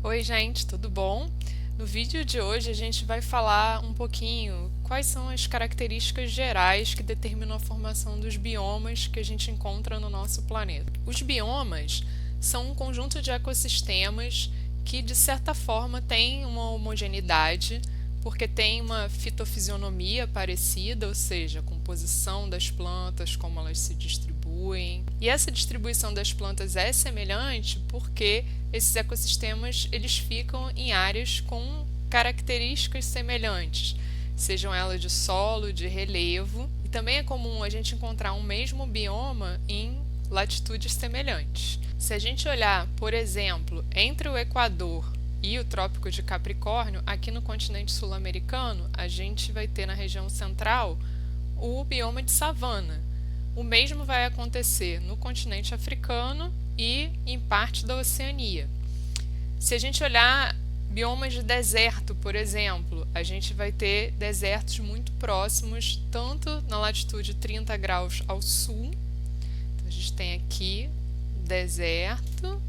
Oi, gente, tudo bom? No vídeo de hoje a gente vai falar um pouquinho quais são as características gerais que determinam a formação dos biomas que a gente encontra no nosso planeta. Os biomas são um conjunto de ecossistemas que, de certa forma, têm uma homogeneidade, porque tem uma fitofisionomia parecida, ou seja, a composição das plantas, como elas se distribuem. E essa distribuição das plantas é semelhante porque esses ecossistemas eles ficam em áreas com características semelhantes, sejam elas de solo, de relevo. E também é comum a gente encontrar um mesmo bioma em latitudes semelhantes. Se a gente olhar, por exemplo, entre o Equador e o Trópico de Capricórnio, aqui no continente sul-americano, a gente vai ter na região central o bioma de savana. O mesmo vai acontecer no continente africano e em parte da Oceania. Se a gente olhar biomas de deserto, por exemplo, a gente vai ter desertos muito próximos, tanto na latitude 30 graus ao sul. Então, a gente tem aqui deserto,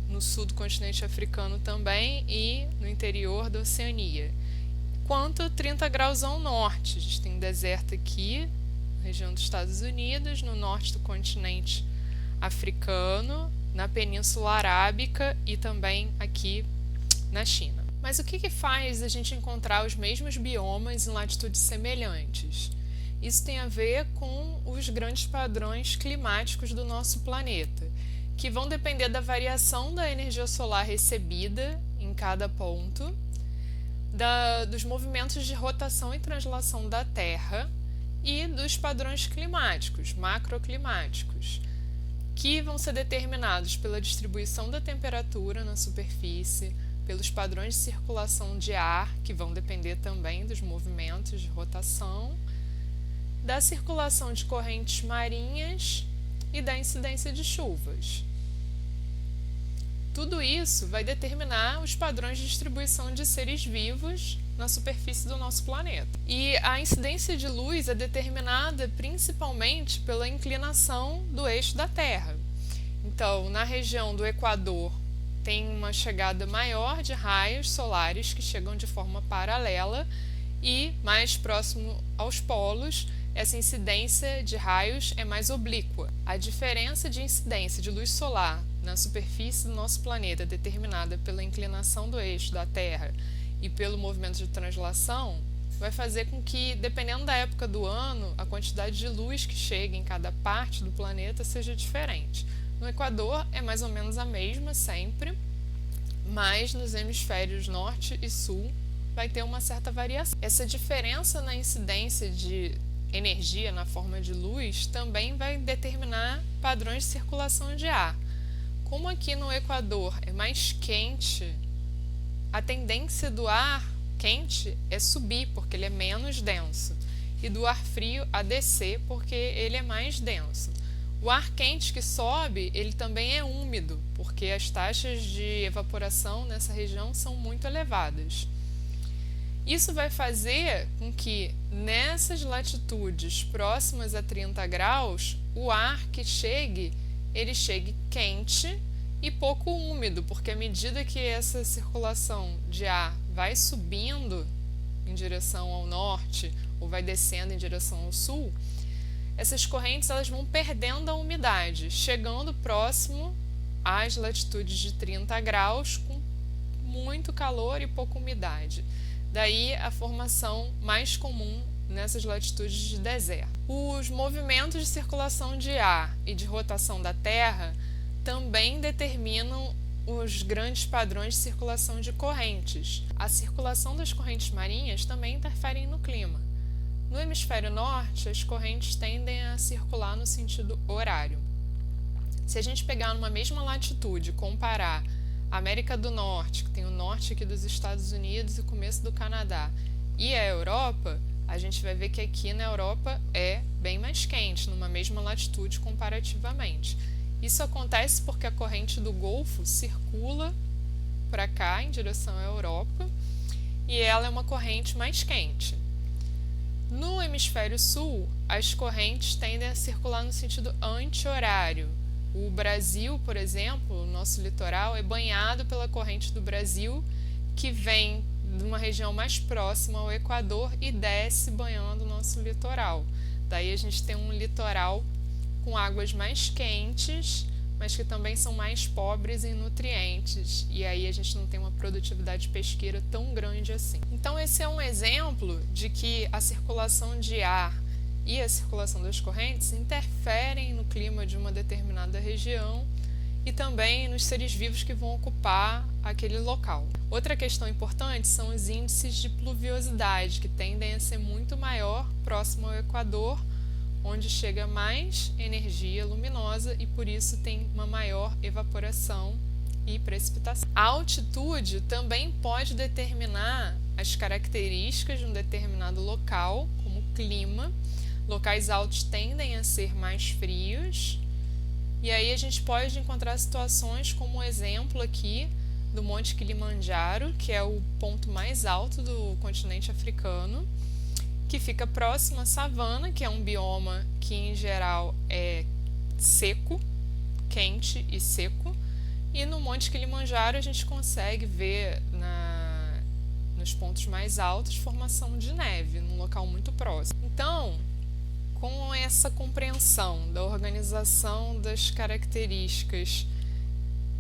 no sul do continente africano também e no interior da Oceania. Quanto 30 graus ao norte, a gente tem deserto aqui, na região dos Estados Unidos, no norte do continente africano, na Península Arábica e também aqui na China. Mas o que faz a gente encontrar os mesmos biomas em latitudes semelhantes? Isso tem a ver com os grandes padrões climáticos do nosso planeta, que vão depender da variação da energia solar recebida em cada ponto, dos movimentos de rotação e translação da Terra e dos padrões climáticos, macroclimáticos, que vão ser determinados pela distribuição da temperatura na superfície, pelos padrões de circulação de ar, que vão depender também dos movimentos de rotação, da circulação de correntes marinhas e da incidência de chuvas. Tudo isso vai determinar os padrões de distribuição de seres vivos na superfície do nosso planeta. E a incidência de luz é determinada principalmente pela inclinação do eixo da Terra. Então, na região do Equador, tem uma chegada maior de raios solares que chegam de forma paralela e mais próximo aos polos, essa incidência de raios é mais oblíqua. A diferença de incidência de luz solar na superfície do nosso planeta, determinada pela inclinação do eixo da Terra e pelo movimento de translação, vai fazer com que, dependendo da época do ano, a quantidade de luz que chega em cada parte do planeta seja diferente. No Equador é mais ou menos a mesma sempre, mas nos hemisférios norte e sul vai ter uma certa variação. Essa diferença na incidência de energia na forma de luz também vai determinar padrões de circulação de ar. Como aqui no Equador é mais quente, a tendência do ar quente é subir, porque ele é menos denso, e do ar frio a descer, porque ele é mais denso. O ar quente que sobe, ele também é úmido, porque as taxas de evaporação nessa região são muito elevadas. Isso vai fazer com que, nessas latitudes próximas a 30 graus, o ar que ele chegue quente e pouco úmido, porque à medida que essa circulação de ar vai subindo em direção ao norte ou vai descendo em direção ao sul, essas correntes elas vão perdendo a umidade, chegando próximo às latitudes de 30 graus com muito calor e pouca umidade. Daí a formação mais comum nessas latitudes de deserto. Os movimentos de circulação de ar e de rotação da Terra também determinam os grandes padrões de circulação de correntes. A circulação das correntes marinhas também interfere no clima. No hemisfério norte, as correntes tendem a circular no sentido horário. Se a gente pegar numa mesma latitude e comparar a América do Norte, que tem o norte aqui dos Estados Unidos e o começo do Canadá, e a Europa, a gente vai ver que aqui na Europa é bem mais quente, numa mesma latitude comparativamente. Isso acontece porque a corrente do Golfo circula para cá, em direção à Europa, e ela é uma corrente mais quente. No hemisfério sul, as correntes tendem a circular no sentido anti-horário. O Brasil, por exemplo, o nosso litoral é banhado pela corrente do Brasil, que vem de uma região mais próxima ao Equador e desce banhando o nosso litoral. Daí a gente tem um litoral com águas mais quentes, mas que também são mais pobres em nutrientes, e aí a gente não tem uma produtividade pesqueira tão grande assim. Então esse é um exemplo de que a circulação de ar e a circulação das correntes interferem no clima de uma determinada região e também nos seres vivos que vão ocupar aquele local. Outra questão importante são os índices de pluviosidade, que tendem a ser muito maior próximo ao Equador, onde chega mais energia luminosa e por isso tem uma maior evaporação e precipitação. A altitude também pode determinar as características de um determinado local, como clima. Locais altos tendem a ser mais frios, e aí a gente pode encontrar situações como o exemplo aqui do Monte Kilimanjaro, que é o ponto mais alto do continente africano, que fica próximo à savana, que é um bioma que em geral é seco, quente e seco, e no Monte Kilimanjaro a gente consegue ver nos pontos mais altos formação de neve, num local muito próximo. Então, com essa compreensão da organização das características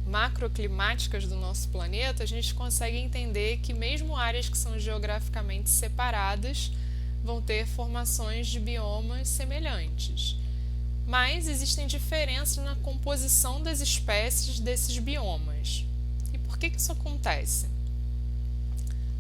macroclimáticas do nosso planeta, a gente consegue entender que mesmo áreas que são geograficamente separadas vão ter formações de biomas semelhantes. Mas existem diferenças na composição das espécies desses biomas. E por que isso acontece?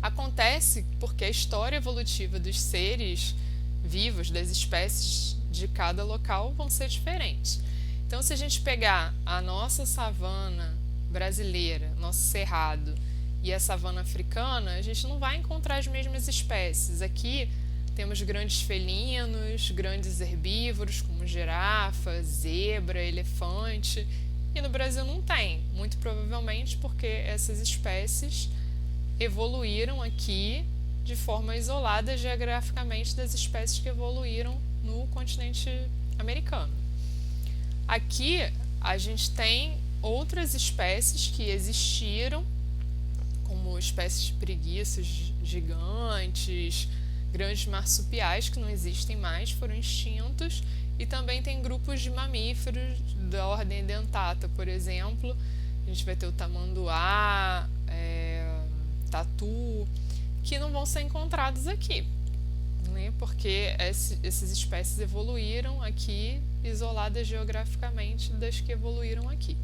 Acontece porque a história evolutiva dos seres vivos, das espécies de cada local, vão ser diferentes. Então, se a gente pegar a nossa savana brasileira, nosso cerrado, e a savana africana, a gente não vai encontrar as mesmas espécies. Aqui temos grandes felinos, grandes herbívoros, como girafa, zebra, elefante, e no Brasil não tem, muito provavelmente porque essas espécies evoluíram aqui de forma isolada geograficamente das espécies que evoluíram no continente americano. Aqui a gente tem outras espécies que existiram, como espécies de preguiços gigantes, grandes marsupiais que não existem mais, foram extintos, e também tem grupos de mamíferos da ordem dentata, por exemplo. A gente vai ter o tamanduá, tatu, que não vão ser encontrados aqui, né? Porque essas espécies evoluíram aqui, isoladas geograficamente das que evoluíram aqui.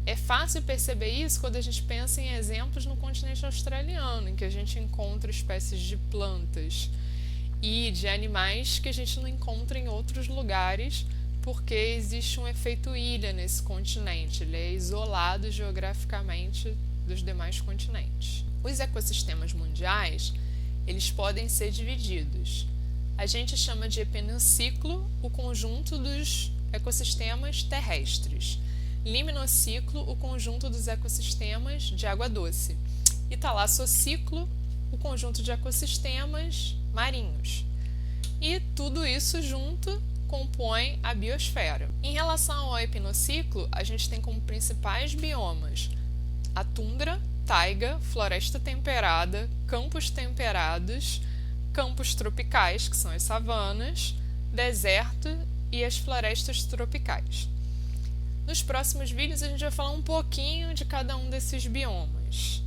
É fácil perceber isso quando a gente pensa em exemplos no continente australiano, em que a gente encontra espécies de plantas e de animais que a gente não encontra em outros lugares, porque existe um efeito ilha nesse continente, ele é isolado geograficamente dos demais continentes. Os ecossistemas mundiais, eles podem ser divididos. A gente chama de epinociclo o conjunto dos ecossistemas terrestres, liminociclo o conjunto dos ecossistemas de água doce e talassociclo o conjunto de ecossistemas marinhos. E tudo isso junto compõe a biosfera. Em relação ao epinociclo, a gente tem como principais biomas a tundra, taiga, floresta temperada, campos temperados, campos tropicais, que são as savanas, deserto e as florestas tropicais. Nos próximos vídeos a gente vai falar um pouquinho de cada um desses biomas.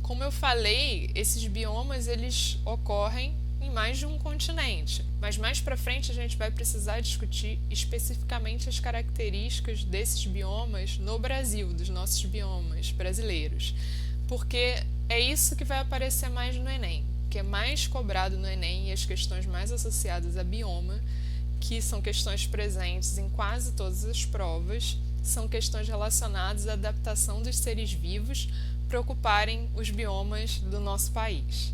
Como eu falei, esses biomas eles ocorrem em mais de um continente, mas mais para frente a gente vai precisar discutir especificamente as características desses biomas no Brasil, dos nossos biomas brasileiros, porque é isso que vai aparecer mais no Enem, que é mais cobrado no Enem, e as questões mais associadas a bioma, que são questões presentes em quase todas as provas, são questões relacionadas à adaptação dos seres vivos para ocuparem os biomas do nosso país.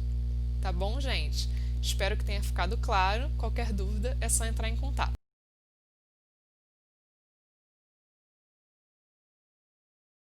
Tá bom, gente? Espero que tenha ficado claro. Qualquer dúvida é só entrar em contato.